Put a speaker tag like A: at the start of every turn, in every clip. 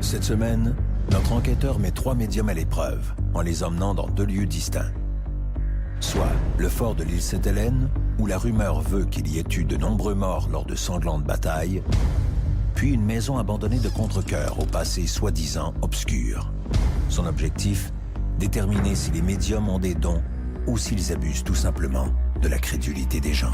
A: Cette semaine, notre enquêteur met 3 médiums à l'épreuve en les emmenant dans 2 lieux distincts. Soit le fort de l'île Sainte-Hélène, où la rumeur veut qu'il y ait eu de nombreux morts lors de sanglantes batailles, puis une maison abandonnée de Contrecœur au passé soi-disant obscur. Son objectif, déterminer si les médiums ont des dons ou s'ils abusent tout simplement de la crédulité des gens.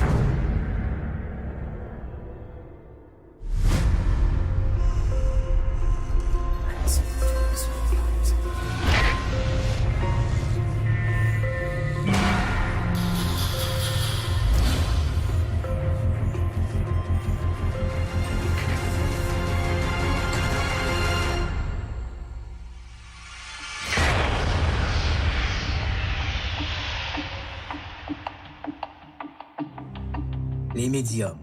B: Les médiums.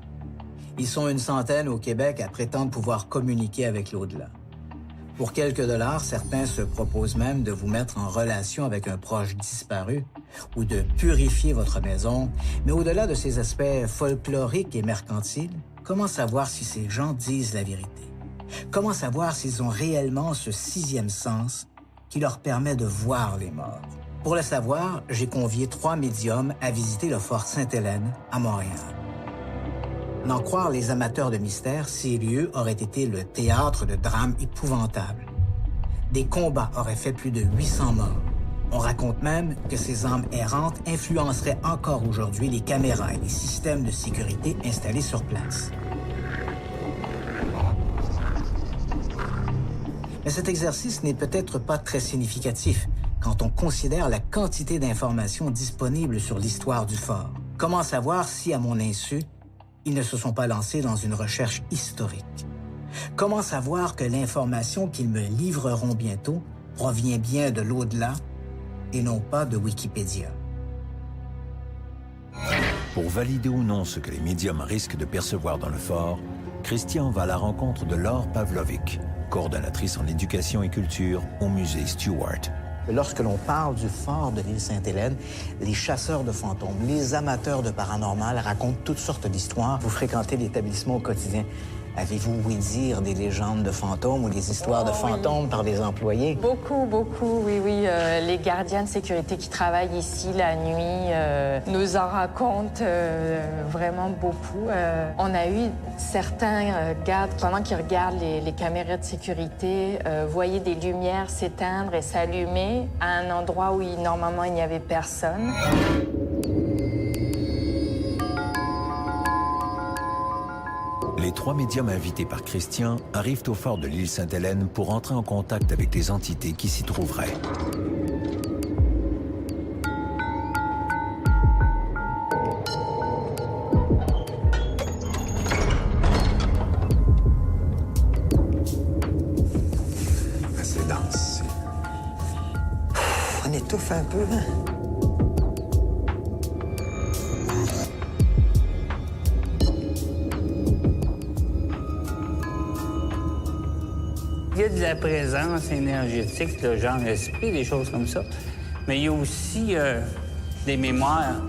B: Ils sont une centaine au Québec à prétendre pouvoir communiquer avec l'au-delà. Pour quelques dollars, certains se proposent même de vous mettre en relation avec un proche disparu ou de purifier votre maison. Mais au-delà de ces aspects folkloriques et mercantiles, comment savoir si ces gens disent la vérité? Comment savoir s'ils ont réellement ce 6e sens qui leur permet de voir les morts? Pour le savoir, j'ai convié 3 médiums à visiter le fort Sainte-Hélène à Montréal. N'en croire les amateurs de mystère, ces lieux auraient été le théâtre de drames épouvantables. Des combats auraient fait plus de 800 morts. On raconte même que ces âmes errantes influenceraient encore aujourd'hui les caméras et les systèmes de sécurité installés sur place. Mais cet exercice n'est peut-être pas très significatif quand on considère la quantité d'informations disponibles sur l'histoire du fort. Comment savoir si, à mon insu, ils ne se sont pas lancés dans une recherche historique? Comment savoir que l'information qu'ils me livreront bientôt provient bien de l'au-delà et non pas de Wikipédia?
A: Pour valider ou non ce que les médiums risquent de percevoir dans le fort, Christian va à la rencontre de Laure Pavlovic, coordonnatrice en éducation et culture au musée Stewart.
B: Lorsque l'on parle du fort de l'île Sainte-Hélène, les chasseurs de fantômes, les amateurs de paranormal racontent toutes sortes d'histoires. Vous fréquentez l'établissement au quotidien. Avez-vous ouï dire des légendes de fantômes ou des histoires de fantômes par des employés?
C: Beaucoup, oui. Les gardiens de sécurité qui travaillent ici la nuit nous en racontent vraiment beaucoup. On a eu certains gardes, pendant qu'ils regardent les caméras de sécurité, voyaient des lumières s'éteindre et s'allumer à un endroit où normalement il n'y avait personne.
A: Les 3 médiums invités par Christian arrivent au fort de l'île Sainte-Hélène pour entrer en contact avec les entités qui s'y trouveraient.
D: C'est dense.
E: On étouffe un peu, hein?
F: Il y a de la présence énergétique, le genre esprit, des choses comme ça. Mais il y a aussi des mémoires.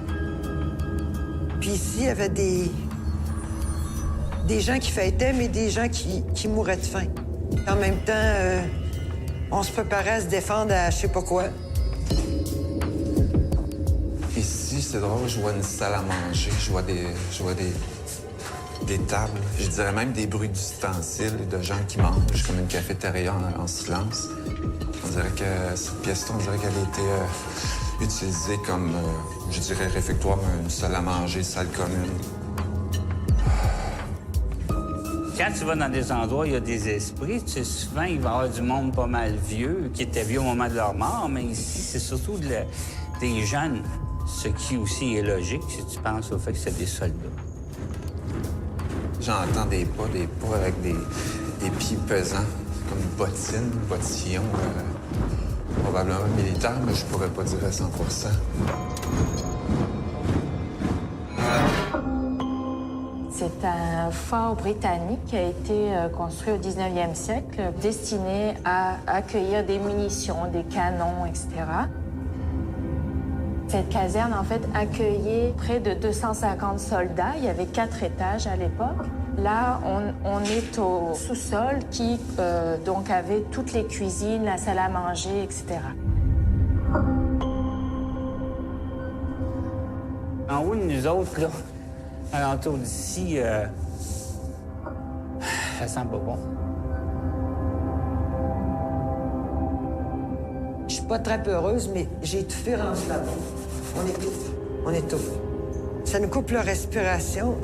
E: Puis ici, il y avait des gens qui fêtaient, mais des gens qui mouraient de faim. En même temps, on se préparait à se défendre à je sais pas quoi.
D: Ici, c'est drôle, je vois une salle à manger, je vois des tables, je dirais même des bruits d'ustensiles, de gens qui mangent, comme une cafétéria en silence. On dirait que cette pièce-là, on dirait qu'elle a été utilisée comme, je dirais, réfectoire, mais une salle à manger, salle commune.
F: Quand tu vas dans des endroits où il y a des esprits, tu sais, souvent, il va y avoir du monde pas mal vieux, qui était vieux au moment de leur mort, mais ici, c'est surtout des jeunes, ce qui aussi est logique si tu penses au fait que c'est des soldats.
D: J'entends des pas avec des pieds pesants, comme bottillons, probablement militaires, mais je pourrais pas dire à 100%.
C: C'est un fort britannique qui a été construit au 19e siècle, destiné à accueillir des munitions, des canons, etc. Cette caserne, en fait, accueillait près de 250 soldats. Il y avait 4 étages à l'époque. Là, on est au sous-sol qui donc avait toutes les cuisines, la salle à manger, etc.
F: En haut de nous autres, là, alentour d'ici, ça sent pas bon.
E: Je suis pas très peureuse, mais j'ai étouffé rendu là-bas. On étouffe. Ça nous coupe la respiration.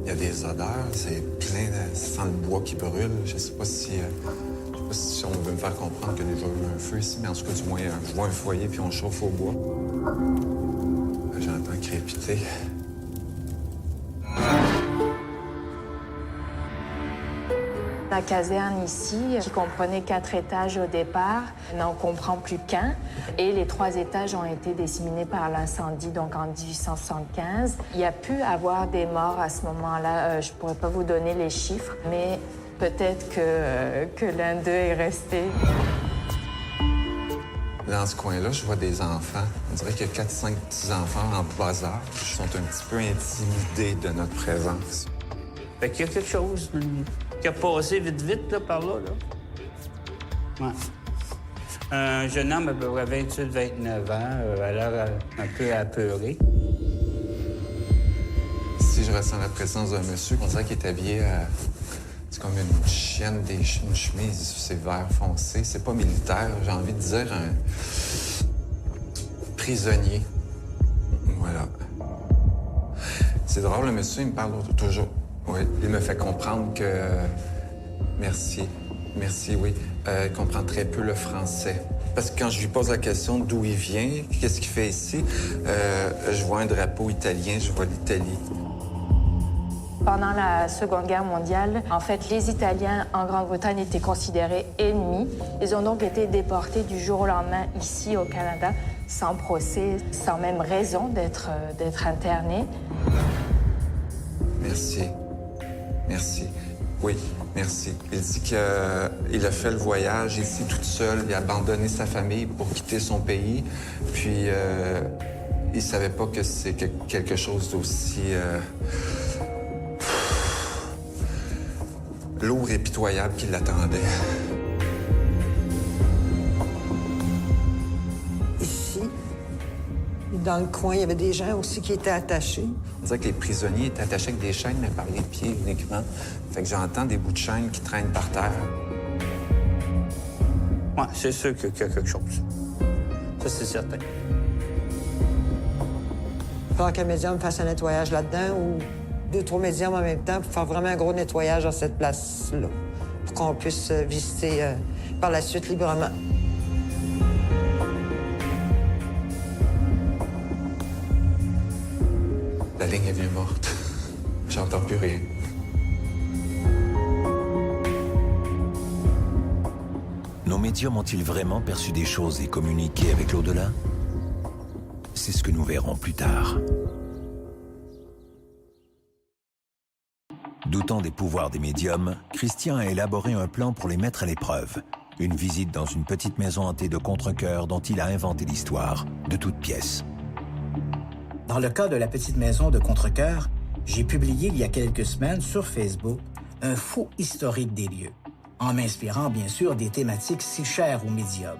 D: Il y a des odeurs, c'est plein, ça sent le bois qui brûle. Je sais pas si on veut me faire comprendre qu'il y a déjà eu un feu ici, mais en tout cas, du moins, je vois un foyer puis on chauffe au bois. J'entends crépiter.
C: La caserne ici, qui comprenait 4 étages au départ, n'en comprend plus qu'un. Et les 3 étages ont été disséminés par l'incendie, donc en 1875. Il y a pu avoir des morts à ce moment-là. Je ne pourrais pas vous donner les chiffres, mais peut-être que l'un d'eux est resté.
D: Dans ce coin-là, je vois des enfants. On dirait qu'il y a 4-5 petits-enfants en bas âge. Ils sont un petit peu intimidés de notre présence.
F: Fait qu'il y a quelque chose qui a passé vite, là, par là, là. Ouais. Un jeune homme à peu près 28-29 ans, a l'air un peu apeuré.
D: Si je ressens la présence d'un monsieur, on dirait qu'il est habillé c'est comme une chienne, une chemise, c'est vert foncé. C'est pas militaire, j'ai envie de dire un prisonnier. Voilà. C'est drôle, le monsieur, il me parle toujours. Oui, il me fait comprendre que... Merci, oui. Il comprend très peu le français. Parce que quand je lui pose la question d'où il vient, qu'est-ce qu'il fait ici, je vois un drapeau italien, je vois l'Italie.
C: Pendant la Seconde Guerre mondiale, en fait, les Italiens en Grande-Bretagne étaient considérés ennemis. Ils ont donc été déportés du jour au lendemain ici au Canada, sans procès, sans même raison d'être internés.
D: Merci. Oui, merci. Il dit qu'il a fait le voyage ici toute seule. Il a abandonné sa famille pour quitter son pays. Puis, il savait pas que c'est quelque chose d'aussi... lourd et pitoyable qui l'attendait.
E: Ici, dans le coin, il y avait des gens aussi qui étaient attachés.
D: On dirait que les prisonniers étaient attachés avec des chaînes, mais par les pieds uniquement. Fait que j'entends des bouts de chaîne qui traînent par terre.
F: Ouais, c'est sûr qu'il y a quelque chose. Ça, c'est certain.
E: Il va falloir qu'un médium fasse un nettoyage là-dedans ou 2-3 médiums en même temps pour faire vraiment un gros nettoyage dans cette place-là, pour qu'on puisse visiter par la suite librement.
D: La ligne est bien morte. J'entends plus rien.
A: Nos médiums ont-ils vraiment perçu des choses et communiqué avec l'au-delà? C'est ce que nous verrons plus tard. Doutant des pouvoirs des médiums, Christian a élaboré un plan pour les mettre à l'épreuve. Une visite dans une petite maison hantée de Contrecœur dont il a inventé l'histoire, de toutes pièces.
B: Dans le cas de la petite maison de Contrecœur, j'ai publié il y a quelques semaines sur Facebook un faux historique des lieux, en m'inspirant bien sûr des thématiques si chères aux médiums.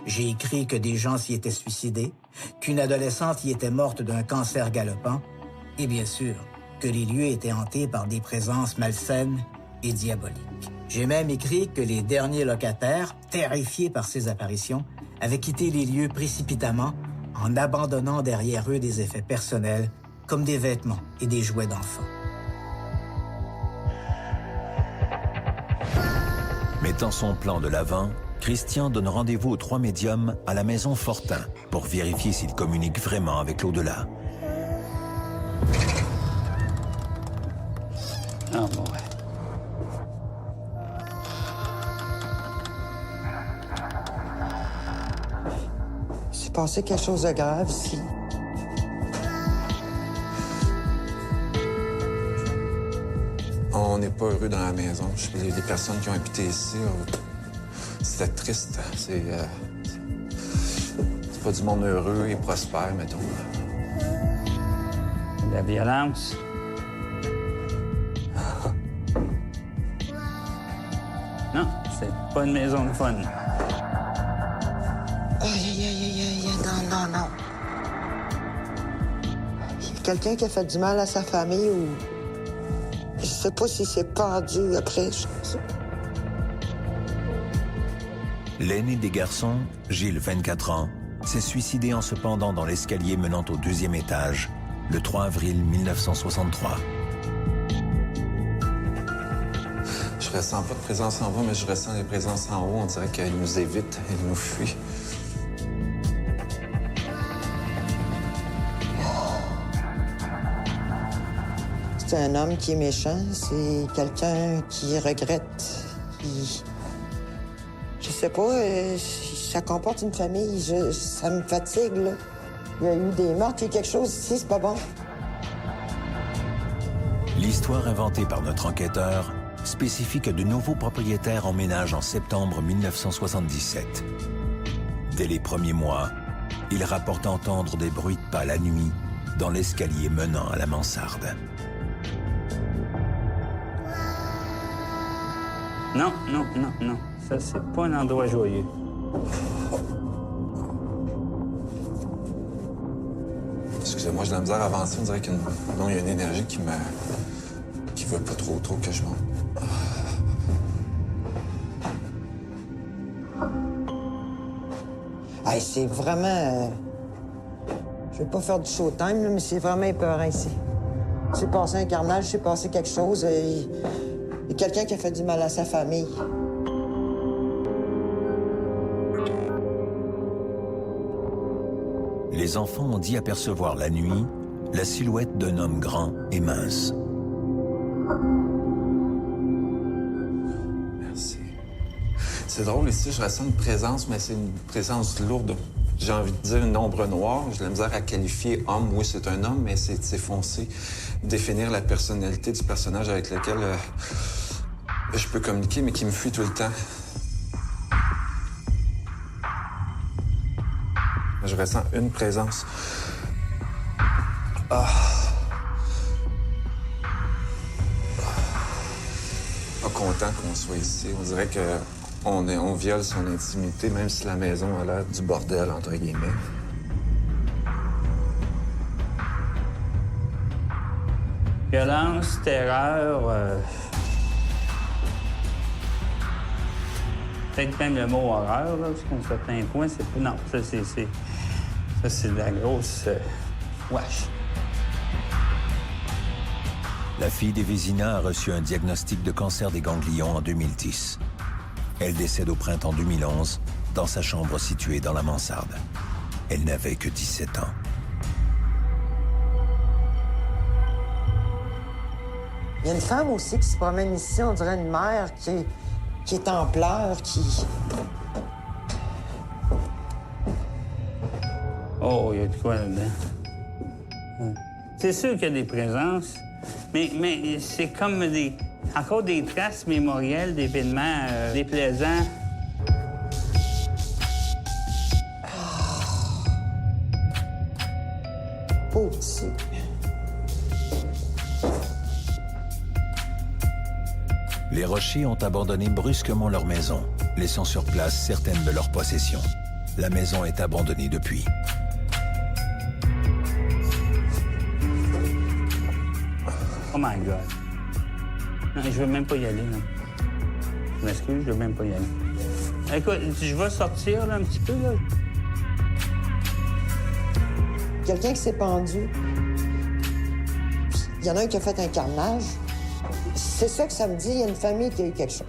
B: J'ai écrit que des gens s'y étaient suicidés, qu'une adolescente y était morte d'un cancer galopant, et bien sûr, que les lieux étaient hantés par des présences malsaines et diaboliques. J'ai même écrit que les derniers locataires, terrifiés par ces apparitions, avaient quitté les lieux précipitamment en abandonnant derrière eux des effets personnels comme des vêtements et des jouets d'enfants.
A: Mettant son plan de l'avant, Christian donne rendez-vous aux 3 médiums à la maison Fortin pour vérifier s'ils communiquent vraiment avec l'au-delà.
F: Ah bon, ouais.
E: Il s'est passé quelque chose de grave ici.
D: On n'est pas heureux dans la maison. Il y a des personnes qui ont habité ici. C'était triste. C'est pas pas du monde heureux et prospère, mettons.
F: La violence. Non, c'est pas une maison de fun.
E: Aïe, non. Quelqu'un qui a fait du mal à sa famille ou... Je sais pas si c'est pendu après.
A: L'aîné des garçons, Gilles, 24 ans, s'est suicidé en se pendant dans l'escalier menant au 2e étage, le 3 avril 1963.
D: Je ressens pas de présence en bas, mais je ressens les présences en haut. On dirait qu'elles nous évitent, elles nous fuient.
E: C'est un homme qui est méchant, c'est quelqu'un qui regrette, qui... Je sais pas, ça comporte une famille, ça me fatigue, là. Il y a eu des meurtres, il y a quelque chose ici, c'est pas bon.
A: L'histoire inventée par notre enquêteur spécifie que de nouveaux propriétaires emménagent en septembre 1977. Dès les premiers mois, il rapporte entendre des bruits de pas la nuit dans l'escalier menant à la mansarde.
F: Non. Ça, c'est pas un endroit joyeux.
D: Excusez-moi, j'ai de la misère à avancer. On dirait qu'il y a une énergie qui veut pas trop que je monte.
E: Hey, c'est vraiment... Je vais pas faire du showtime, là, mais c'est vraiment épeurant ici. C'est passé un carnage, c'est passé quelque chose. Il y a quelqu'un qui a fait du mal à sa famille.
A: Les enfants ont dit apercevoir la nuit la silhouette d'un homme grand et mince.
D: Merci. C'est drôle, ici, je ressens une présence, mais c'est une présence lourde. J'ai envie de dire une ombre noire. J'ai de la misère à qualifier homme. Oui, c'est un homme, mais c'est foncé. Définir la personnalité du personnage avec lequel je peux communiquer, mais qui me fuit tout le temps. Je ressens une présence. Pas content qu'on soit ici. On dirait qu'on viole son intimité, même si la maison a l'air du bordel, entre guillemets.
F: Violence, terreur... Peut-être même le mot horreur, là, parce qu'à un certain point, c'est pas... Non, ça, c'est de la grosse... wesh.
A: La fille des Vézina a reçu un diagnostic de cancer des ganglions en 2010. Elle décède au printemps 2011 dans sa chambre située dans la mansarde. Elle n'avait que 17 ans.
E: Il y a une femme aussi qui se promène ici, on dirait une mère qui est en pleurs, qui...
F: Oh, il y a de quoi là-dedans? C'est sûr qu'il y a des présences, mais c'est comme encore des traces mémorielles d'événements déplaisants.
E: Oh, petit.
A: Les Rochers ont abandonné brusquement leur maison, laissant sur place certaines de leurs possessions. La maison est abandonnée depuis.
F: Oh my God. Non, je veux même pas y aller, non. Je m'excuse, je veux même pas y aller. Écoute, je vais sortir là, un petit peu, là.
E: Quelqu'un qui s'est pendu. Il y en a un qui a fait un carnage. C'est ça que ça me dit, il y a une famille qui a eu quelque chose.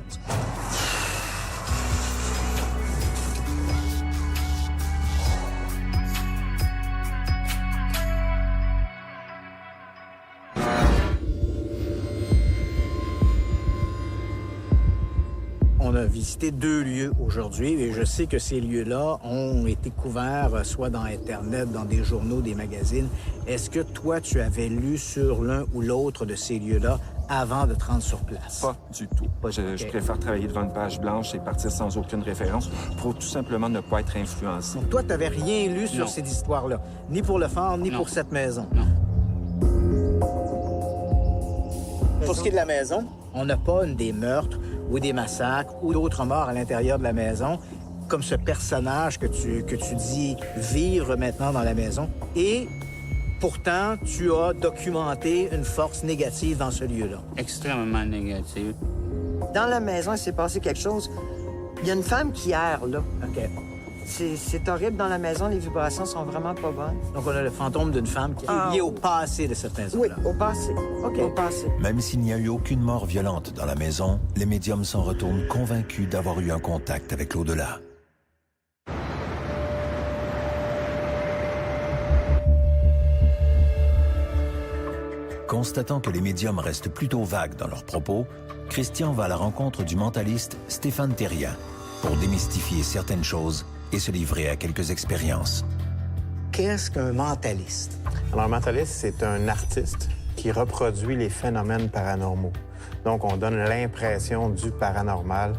B: On a visité 2 lieux aujourd'hui et je sais que ces lieux-là ont été couverts soit dans Internet, dans des journaux, des magazines. Est-ce que toi, tu avais lu sur l'un ou l'autre de ces lieux-là avant de te rendre sur place?
G: Pas du tout. Je préfère travailler devant une page blanche et partir sans aucune référence pour tout simplement ne pas être influencé.
B: Donc toi, tu n'avais rien lu sur
F: Non.
B: cette histoire-là, ni pour le phare, ni
F: Non.
B: pour cette maison.
F: Non.
B: Pour ce qui est de la maison, on n'a pas des meurtres ou des massacres ou d'autres morts à l'intérieur de la maison, comme ce personnage que tu dis vivre maintenant dans la maison. Et pourtant, tu as documenté une force négative dans ce lieu-là.
F: Extrêmement négatif.
E: Dans la maison, il s'est passé quelque chose. Il y a une femme qui erre, là.
B: OK.
E: C'est horrible dans la maison, les vibrations sont vraiment pas bonnes.
B: Donc, on a le fantôme d'une femme qui est liée au passé de cette maison-là.
E: Oui, au passé.
B: OK.
E: Au passé.
A: Même s'il n'y a eu aucune mort violente dans la maison, les médiums s'en retournent convaincus d'avoir eu un contact avec l'au-delà. Constatant que les médiums restent plutôt vagues dans leurs propos, Christian va à la rencontre du mentaliste Stéphane Thérien pour démystifier certaines choses et se livrer à quelques expériences.
B: Qu'est-ce qu'un mentaliste?
H: Alors, un mentaliste, c'est un artiste qui reproduit les phénomènes paranormaux. Donc, on donne l'impression du paranormal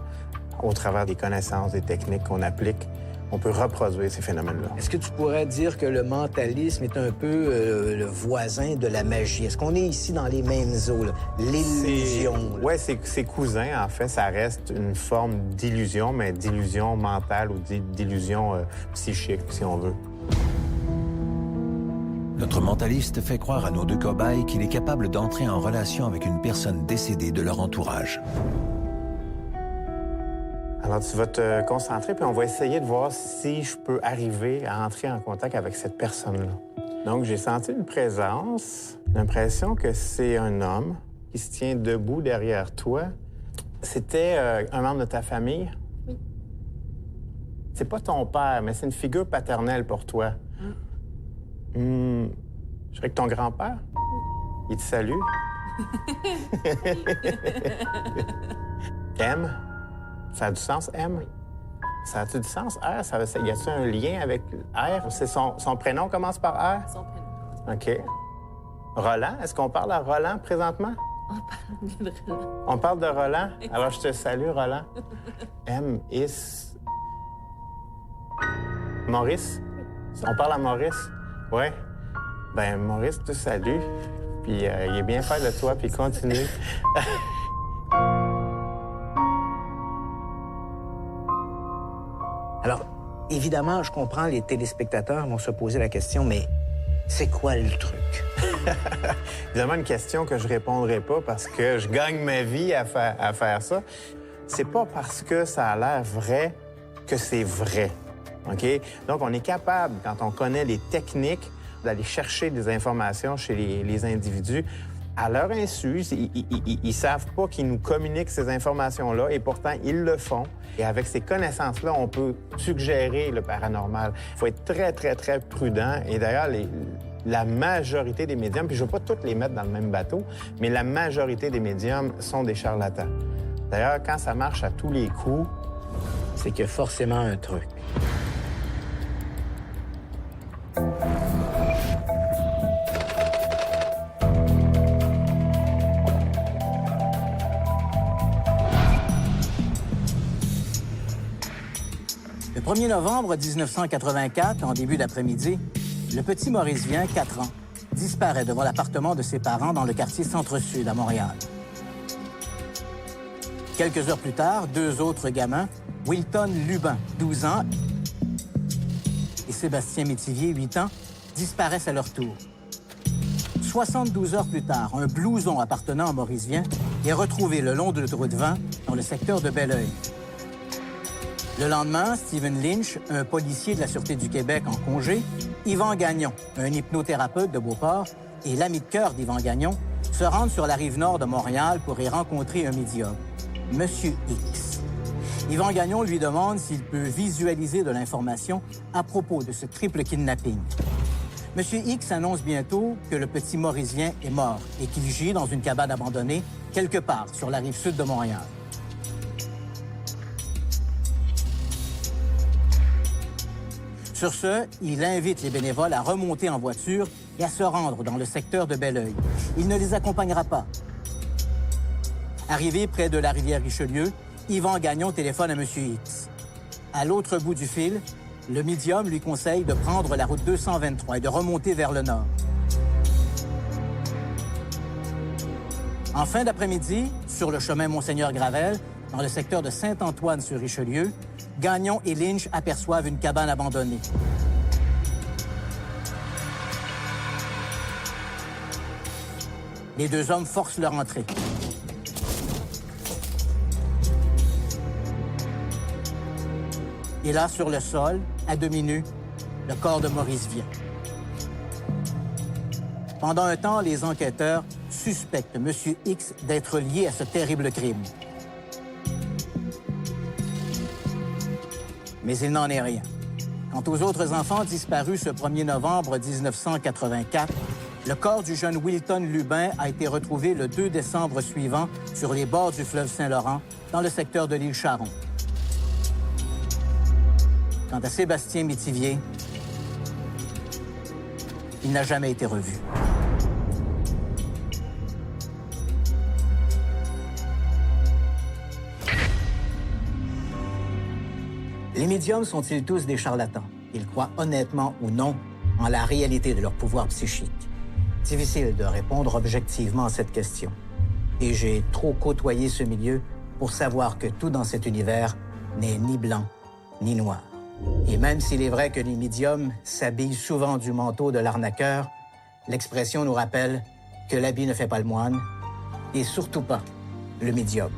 H: au travers des connaissances, des techniques qu'on applique. On peut reproduire ces phénomènes-là.
B: Est-ce que tu pourrais dire que le mentalisme est un peu le voisin de la magie? Est-ce qu'on est ici dans les mêmes eaux, là? L'illusion? là?
H: Oui, c'est cousin, en fait. Ça reste une forme d'illusion, mais d'illusion mentale ou d'illusion psychique, si on veut.
A: Notre mentaliste fait croire à nos deux cobayes qu'il est capable d'entrer en relation avec une personne décédée de leur entourage.
H: Alors, tu vas te concentrer, puis on va essayer de voir si je peux arriver à entrer en contact avec cette personne-là. Donc, j'ai senti une présence, l'impression que c'est un homme qui se tient debout derrière toi. C'était un membre de ta famille?
I: Oui.
H: C'est pas ton père, mais c'est une figure paternelle pour toi. Je dirais que ton grand-père? Il te salue? M? Ça a du sens, M? Oui. Ça a-tu du sens, R? Y a-t-il un lien avec R? C'est son prénom commence par R?
I: Son prénom.
H: OK. Roland? Est-ce qu'on parle à Roland présentement?
I: On parle de Roland.
H: On parle de Roland? Alors, je te salue, Roland. M, Is. Maurice? On parle à Maurice? Oui. Ben Maurice te salue. Puis il est bien fier de toi, puis continue.
B: Alors, évidemment, je comprends, les téléspectateurs vont se poser la question, mais c'est quoi le truc?
H: Évidemment, une question que je répondrai pas parce que je gagne ma vie à faire ça. C'est pas parce que ça a l'air vrai que c'est vrai. OK? Donc, on est capable, quand on connaît les techniques, d'aller chercher des informations chez les individus. À leur insu, ils savent pas qu'ils nous communiquent ces informations-là et pourtant, ils le font. Et avec ces connaissances-là, on peut suggérer le paranormal. Il faut être très, très, très prudent. Et d'ailleurs, la majorité des médiums, puis je ne veux pas toutes les mettre dans le même bateau, mais la majorité des médiums sont des charlatans. D'ailleurs, quand ça marche à tous les coups,
B: C'est qu'il y a forcément un truc. Le 1er novembre 1984, en début d'après-midi, le petit Maurice Vien, 4 ans, disparaît devant l'appartement de ses parents dans le quartier Centre-Sud à Montréal. Quelques heures plus tard, 2 autres gamins, Wilton Lubin, 12 ans, et Sébastien Métivier, 8 ans, disparaissent à leur tour. 72 heures plus tard, un blouson appartenant à Maurice Vien est retrouvé le long de l'autoroute 20 dans le secteur de Belleuil. Le lendemain, Stephen Lynch, un policier de la Sûreté du Québec en congé, Yvan Gagnon, un hypnothérapeute de Beauport, et l'ami de cœur d'Yvan Gagnon, se rendent sur la rive nord de Montréal pour y rencontrer un médium, Monsieur X. Yvan Gagnon lui demande s'il peut visualiser de l'information à propos de ce triple kidnapping. Monsieur X annonce bientôt que le petit Maurice Vien est mort et qu'il gît dans une cabane abandonnée quelque part sur la rive sud de Montréal. Sur ce, il invite les bénévoles à remonter en voiture et à se rendre dans le secteur de Belleuil. Il ne les accompagnera pas. Arrivé près de la rivière Richelieu, Yvan Gagnon téléphone à M. X. À l'autre bout du fil, le médium lui conseille de prendre la route 223 et de remonter vers le nord. En fin d'après-midi, sur le chemin Monseigneur-Gravel, dans le secteur de Saint-Antoine-sur-Richelieu, Gagnon et Lynch aperçoivent une cabane abandonnée. Les deux hommes forcent leur entrée. Et là, sur le sol, à demi nu, le corps de Maurice Vian. Pendant un temps, les enquêteurs suspectent M. X d'être lié à ce terrible crime. Mais il n'en est rien. Quant aux autres enfants disparus ce 1er novembre 1984, le corps du jeune Wilton Lubin a été retrouvé le 2 décembre suivant sur les bords du fleuve Saint-Laurent, dans le secteur de l'île Charon. Quant à Sébastien Métivier, il n'a jamais été revu. Les médiums sont-ils tous des charlatans? Ils croient honnêtement ou non en la réalité de leur pouvoir psychique. Difficile de répondre objectivement à cette question. Et j'ai trop côtoyé ce milieu pour savoir que tout dans cet univers n'est ni blanc ni noir. Et même s'il est vrai que les médiums s'habillent souvent du manteau de l'arnaqueur, l'expression nous rappelle que l'habit ne fait pas le moine, et surtout pas le médium.